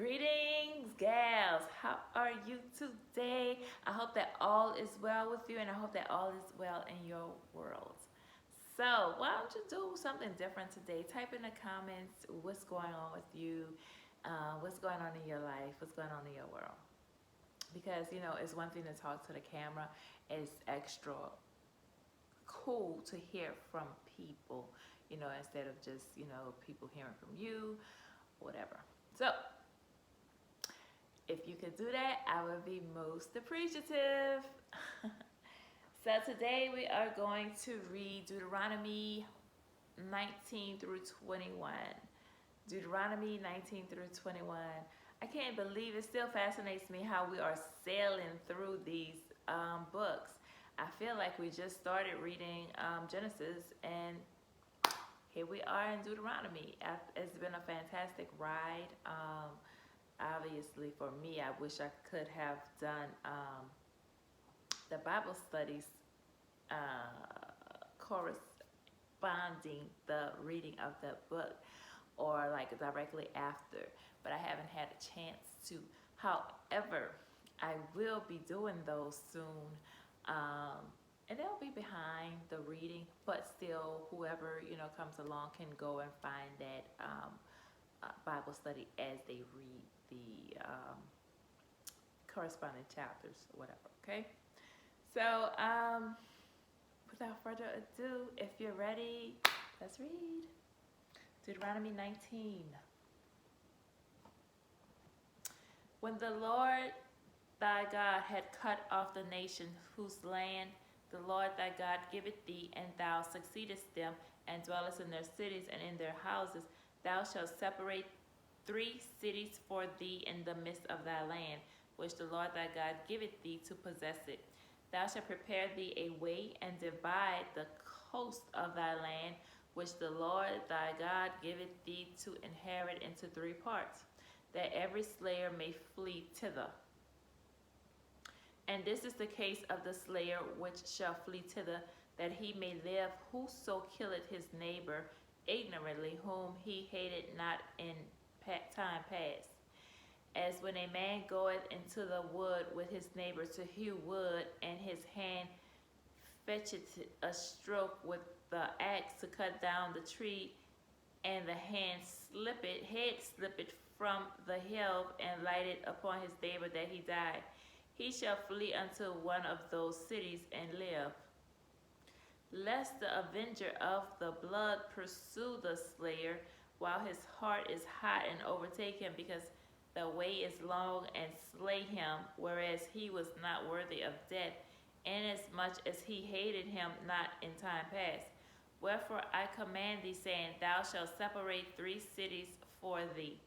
Greetings, gals. How are you today? I hope that all is well with you, and I hope that all is well in your world. So, why don't you do something different today? Type in the comments what's going on with you, what's going on in your life, what's going on in your world. Because, it's one thing to talk to the camera, it's extra cool to hear from people, instead of just, people hearing from you, whatever. So, if you could do that, I would be most appreciative. So today we are going to read Deuteronomy 19 through 21. Deuteronomy 19 through 21. I can't believe it still fascinates me how we are sailing through these books. I feel like we just started reading Genesis, and here we are in Deuteronomy. It's been a fantastic ride. Obviously, for me, I wish I could have done the Bible studies corresponding the reading of the book, or like directly after, but I haven't had a chance to. However, I will be doing those soon, and they'll be behind the reading, but still, whoever comes along can go and find that Bible study as they read the corresponding chapters or whatever. Okay, so without further ado, if you're ready, let's read Deuteronomy 19. When the Lord thy God had cut off the nation whose land the Lord thy God giveth thee, and thou succeedest them, and dwellest in their cities and in their houses, thou shalt separate 3 cities for thee in the midst of thy land, which the Lord thy God giveth thee to possess it. Thou shalt prepare thee a way, and divide the coast of thy land, which the Lord thy God giveth thee to inherit, into 3 parts, that every slayer may flee thither. And this is the case of the slayer which shall flee thither, that he may live, whoso killeth his neighbor ignorantly, whom he hated not in time past. As when a man goeth into the wood with his neighbor to hew wood, and his hand fetcheth a stroke with the axe to cut down the tree, and the head slippeth from the helve, and lighted upon his neighbor that he died. He shall flee unto one of those cities and live. Lest the avenger of the blood pursue the slayer, while his heart is hot, and overtake him, because the way is long, and slay him, whereas he was not worthy of death, inasmuch as he hated him not in time past. Wherefore I command thee, saying, Thou shalt separate 3 cities for thee.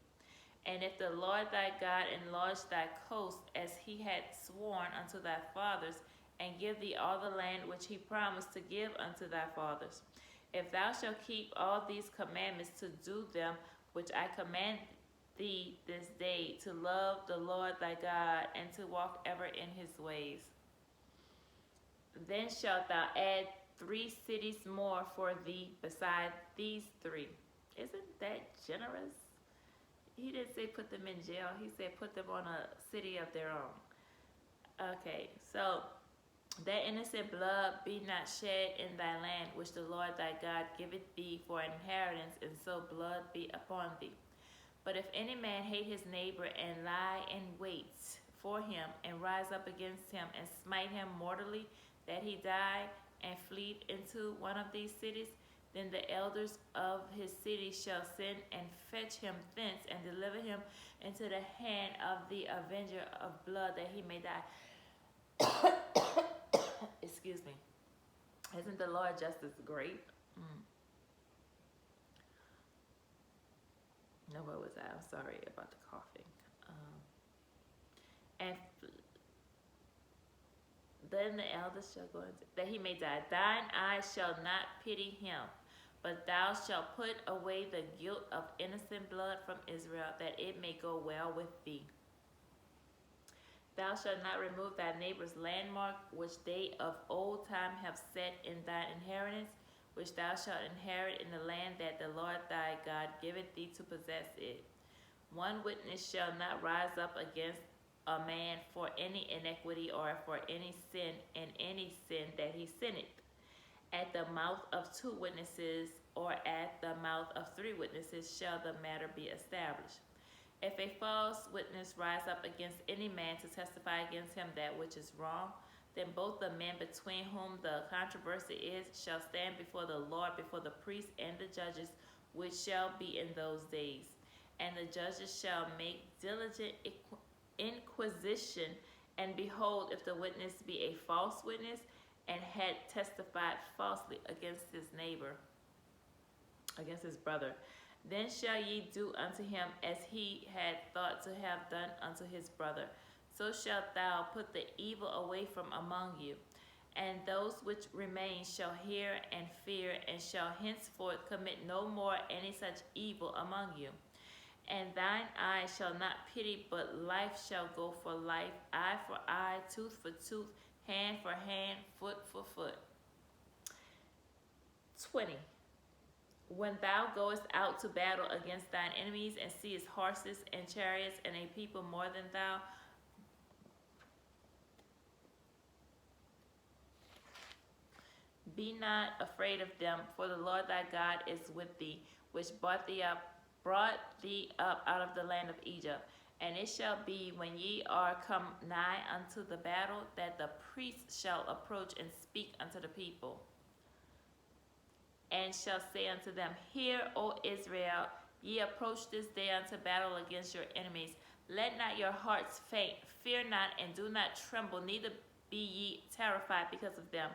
And if the Lord thy God enlarge thy coast, as he had sworn unto thy fathers, and give thee all the land which he promised to give unto thy fathers, if thou shalt keep all these commandments to do them, which I command thee this day, to love the Lord thy God, and to walk ever in his ways, then shalt thou add 3 cities more for thee beside these 3. Isn't that generous? He didn't say put them in jail. He said put them on a city of their own. Okay, so that innocent blood be not shed in thy land, which the Lord thy God giveth thee for an inheritance, and so blood be upon thee. But if any man hate his neighbor, and lie in wait for him, and rise up against him, and smite him mortally, that he die, and flee into one of these cities, then the elders of his city shall send and fetch him thence, and deliver him into the hand of the avenger of blood, that he may die. Excuse me. Isn't the Lord justice great? No, where was I? I'm sorry about the coughing. And then the elders shall go into, that he may die. Thine eyes shall not pity him, but thou shalt put away the guilt of innocent blood from Israel, that it may go well with thee. Thou shalt not remove thy neighbor's landmark, which they of old time have set in thine inheritance, which thou shalt inherit in the land that the Lord thy God giveth thee to possess it. One witness shall not rise up against a man for any iniquity or for any sin in any sin that he sinneth. At the mouth of two witnesses or at the mouth of three witnesses shall the matter be established. If a false witness rise up against any man to testify against him that which is wrong, then both the men between whom the controversy is shall stand before the Lord, before the priests and the judges, which shall be in those days. And the judges shall make diligent inquisition, and behold, if the witness be a false witness, and had testified falsely against his neighbor, against his brother, then shall ye do unto him as he had thought to have done unto his brother. So shalt thou put the evil away from among you. And those which remain shall hear and fear, and shall henceforth commit no more any such evil among you. And thine eye shall not pity, but life shall go for life, eye for eye, tooth for tooth, hand for hand, foot for foot. 20. When thou goest out to battle against thine enemies, and seest horses and chariots, and a people more than thou, be not afraid of them, for the Lord thy God is with thee, which brought thee up out of the land of Egypt. And it shall be, when ye are come nigh unto the battle, that the priests shall approach and speak unto the people, and shall say unto them, Hear, O Israel, ye approach this day unto battle against your enemies. Let not your hearts faint, fear not, and do not tremble, neither be ye terrified because of them.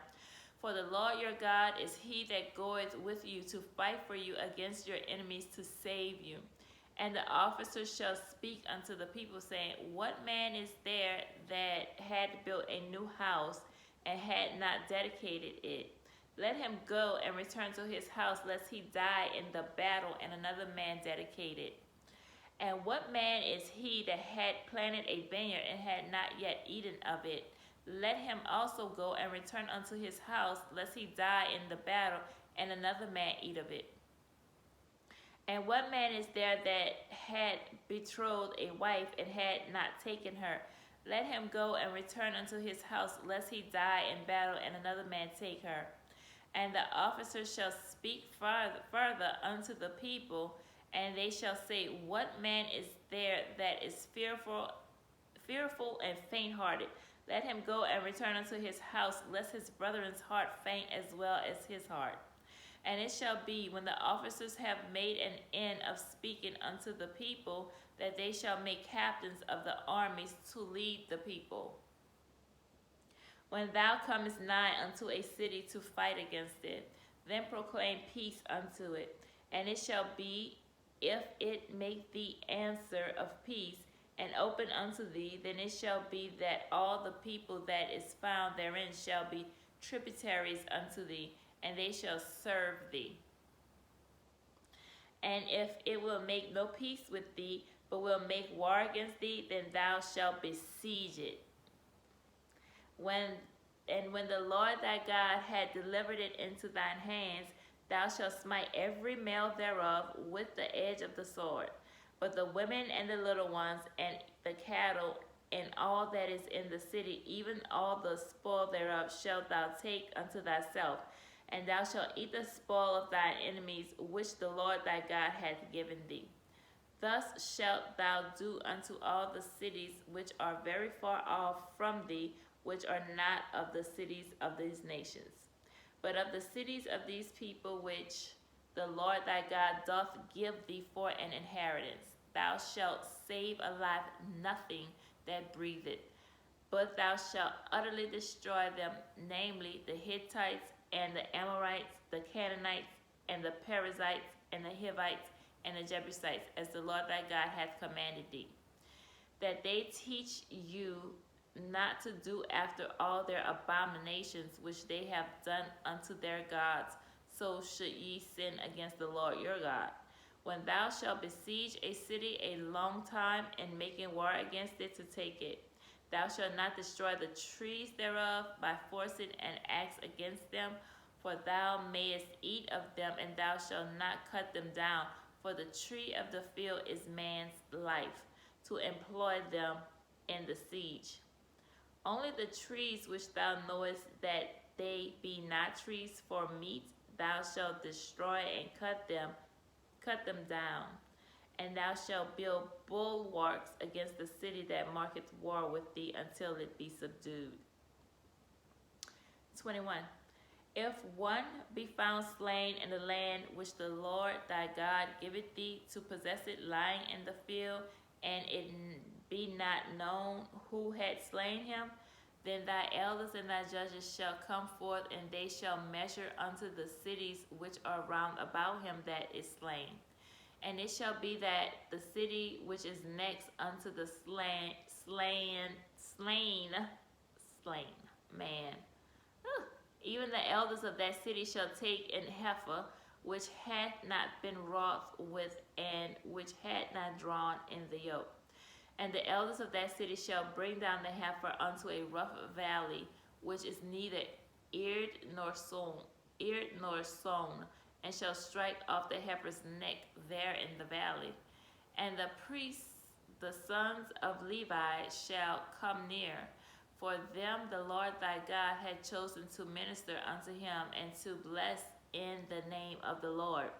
For the Lord your God is he that goeth with you to fight for you against your enemies, to save you. And the officers shall speak unto the people, saying, What man is there that had built a new house, and had not dedicated it? Let him go and return to his house, lest he die in the battle, and another man dedicate it. And what man is he that had planted a vineyard, and had not yet eaten of it? Let him also go and return unto his house, lest he die in the battle, and another man eat of it. And what man is there that had betrothed a wife, and had not taken her? Let him go and return unto his house, lest he die in battle, and another man take her. And the officers shall speak further unto the people, and they shall say, What man is there that is fearful and faint-hearted? Let him go and return unto his house, lest his brethren's heart faint as well as his heart. And it shall be, when the officers have made an end of speaking unto the people, that they shall make captains of the armies to lead the people. When thou comest nigh unto a city to fight against it, then proclaim peace unto it. And it shall be, if it make thee answer of peace, and open unto thee, then it shall be that all the people that is found therein shall be tributaries unto thee, and they shall serve thee. And if it will make no peace with thee, but will make war against thee, then thou shalt besiege it. When the Lord thy God had delivered it into thine hands, thou shalt smite every male thereof with the edge of the sword. But the women and the little ones, and the cattle, and all that is in the city, even all the spoil thereof, shalt thou take unto thyself. And thou shalt eat the spoil of thine enemies, which the Lord thy God hath given thee. Thus shalt thou do unto all the cities which are very far off from thee, which are not of the cities of these nations, but of the cities of these people which the Lord thy God doth give thee for an inheritance. Thou shalt save alive nothing that breatheth, but thou shalt utterly destroy them, namely the Hittites, and the Amorites, the Canaanites, and the Perizzites, and the Hivites, and the Jebusites, as the Lord thy God hath commanded thee, that they teach you not to do after all their abominations which they have done unto their gods, so should ye sin against the Lord your God. When thou shalt besiege a city a long time, and making war against it to take it, thou shalt not destroy the trees thereof by forcing an axe against them, for thou mayest eat of them, and thou shalt not cut them down, for the tree of the field is man's life, to employ them in the siege. Only the trees which thou knowest that they be not trees for meat, thou shalt destroy and cut them down. And thou shalt build bulwarks against the city that marketh war with thee until it be subdued. 21. If one be found slain in the land which the Lord thy God giveth thee to possess it, lying in the field, and it be not known who had slain him, then thy elders and thy judges shall come forth, and they shall measure unto the cities which are round about him that is slain. And it shall be that the city which is next unto the slain man, even the elders of that city shall take an heifer which hath not been wrought with, and which had not drawn in the yoke. And the elders of that city shall bring down the heifer unto a rough valley, which is neither eared nor sown, and shall strike off the heifer's neck there in the valley. And the priests, the sons of Levi, shall come near, for them the Lord thy God had chosen to minister unto him, and to bless in the name of the Lord.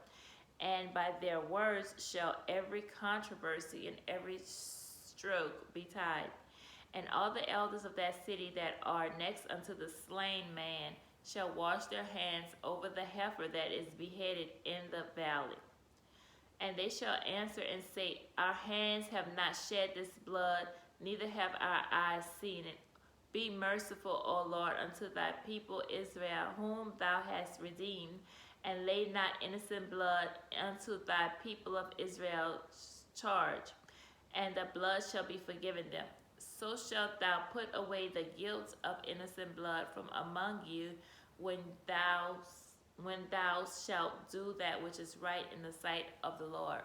And by their words shall every controversy and every stroke be tied. And all the elders of that city that are next unto the slain man shall wash their hands over the heifer that is beheaded in the valley. And they shall answer and say, Our hands have not shed this blood, neither have our eyes seen it. Be merciful, O Lord, unto thy people Israel, whom thou hast redeemed, and lay not innocent blood unto thy people of Israel's charge, and the blood shall be forgiven them. So shalt thou put away the guilt of innocent blood from among you, when thou shalt do that which is right in the sight of the Lord.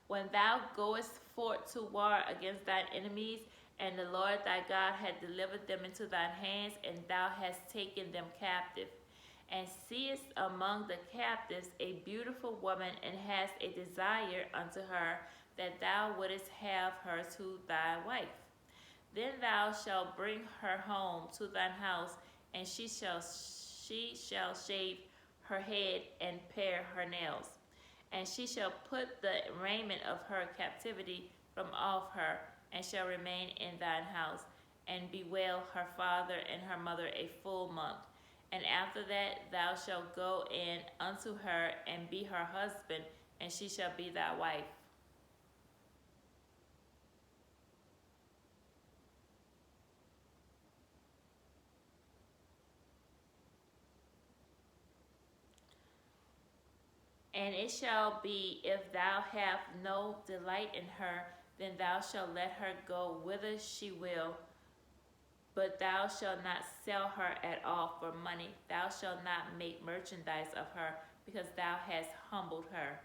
When thou goest forth to war against thine enemies, and the Lord thy God hath delivered them into thine hands, and thou hast taken them captive, and seest among the captives a beautiful woman, and hast a desire unto her, that thou wouldest have her to thy wife, then thou shalt bring her home to thine house, and she shall shave her head and pare her nails, and she shall put the raiment of her captivity from off her, and shall remain in thine house, and bewail her father and her mother a full month. And after that thou shalt go in unto her, and be her husband, and she shall be thy wife. And it shall be, if thou have no delight in her, then thou shalt let her go whither she will, but thou shalt not sell her at all for money. Thou shalt not make merchandise of her, because thou hast humbled her.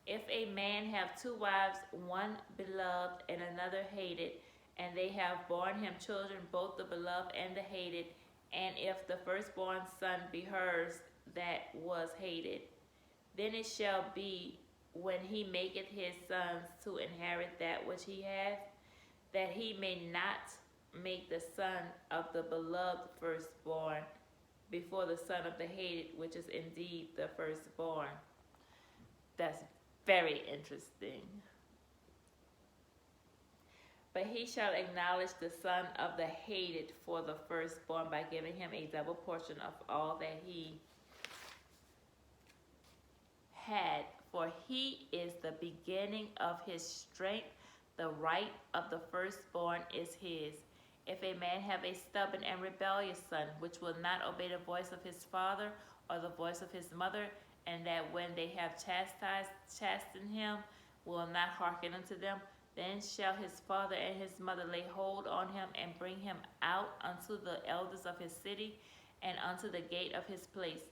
If a man have two wives, one beloved and another hated, and they have borne him children, both the beloved and the hated, and if the firstborn son be hers that was hated, then it shall be, when he maketh his sons to inherit that which he hath, that he may not make the son of the beloved firstborn before the son of the hated, which is indeed the firstborn. That's very interesting. But he shall acknowledge the son of the hated for the firstborn by giving him a double portion of all that he had, for he is the beginning of his strength. The right of the firstborn is his. If a man have a stubborn and rebellious son, which will not obey the voice of his father or the voice of his mother, and that when they have chastened him, will not hearken unto them, then shall his father and his mother lay hold on him, and bring him out unto the elders of his city, and unto the gate of his place.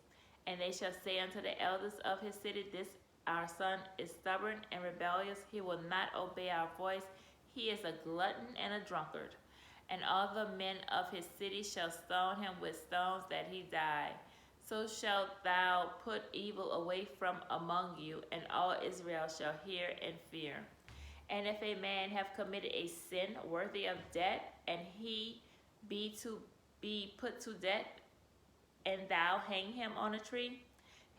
And they shall say unto the elders of his city, This our son is stubborn and rebellious. He will not obey our voice. He is a glutton and a drunkard. And all the men of his city shall stone him with stones, that he die. So shalt thou put evil away from among you, and all Israel shall hear and fear. And if a man have committed a sin worthy of death, and he be put to death, and thou hang him on a tree,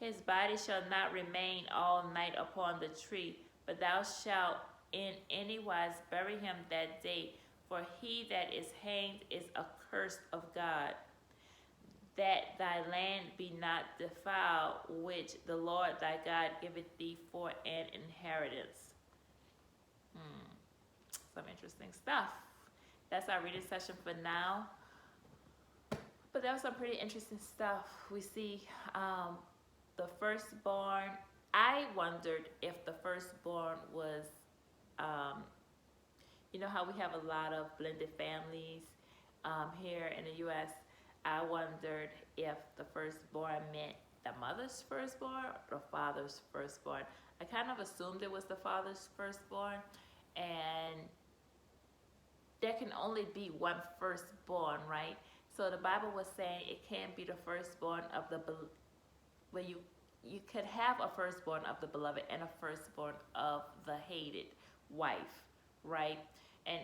his body shall not remain all night upon the tree, but thou shalt in any wise bury him that day, for he that is hanged is accursed of God, that thy land be not defiled, which the Lord thy God giveth thee for an inheritance. Some interesting stuff. That's our reading session for now. But that was some pretty interesting stuff. We see the firstborn. I wondered if the firstborn was, you know how we have a lot of blended families here in the U.S. I wondered if the firstborn meant the mother's firstborn or the father's firstborn. I kind of assumed it was the father's firstborn, and there can only be one firstborn, right? So the Bible was saying it can't be the firstborn of the, where you could have a firstborn of the beloved and a firstborn of the hated wife, right? And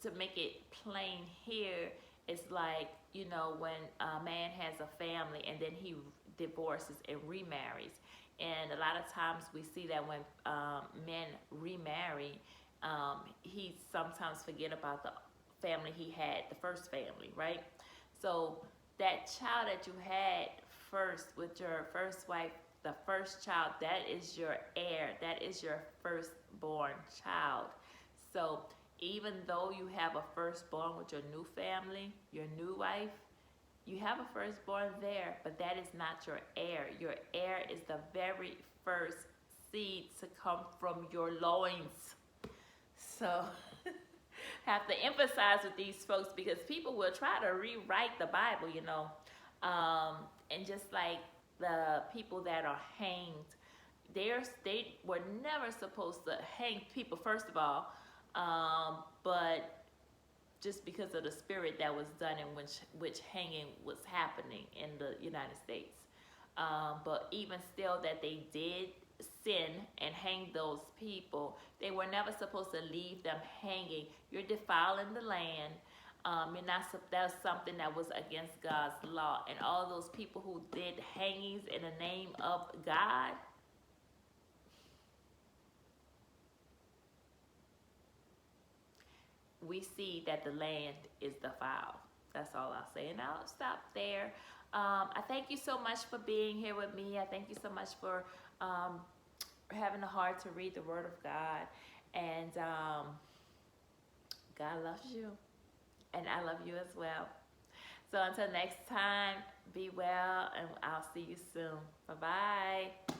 to make it plain here, it's like, you know, when a man has a family and then he divorces and remarries. And a lot of times we see that when men remarry, he sometimes forget about the family he had, the first family, right? So that child that you had first with your first wife, the first child, that is your heir. That is your firstborn child. So even though you have a firstborn with your new family, your new wife, you have a firstborn there, but that is not your heir. Your heir is the very first seed to come from your loins. So have to emphasize with these folks, because people will try to rewrite the Bible, you know. And just like the people that are hanged, they were never supposed to hang people, first of all, but just because of the spirit that was done in which hanging was happening in the United States. But even still that they did sin and hang those people, they were never supposed to leave them hanging. You're defiling the land. You're not. That's something that was against God's law. And all those people who did hangings in the name of God, we see that the land is defiled. That's all I'll say. And I'll stop there. I thank you so much for being here with me. I thank you so much for having the heart to read the Word of God. And God loves you. And I love you as well. So until next time, be well, and I'll see you soon. Bye-bye.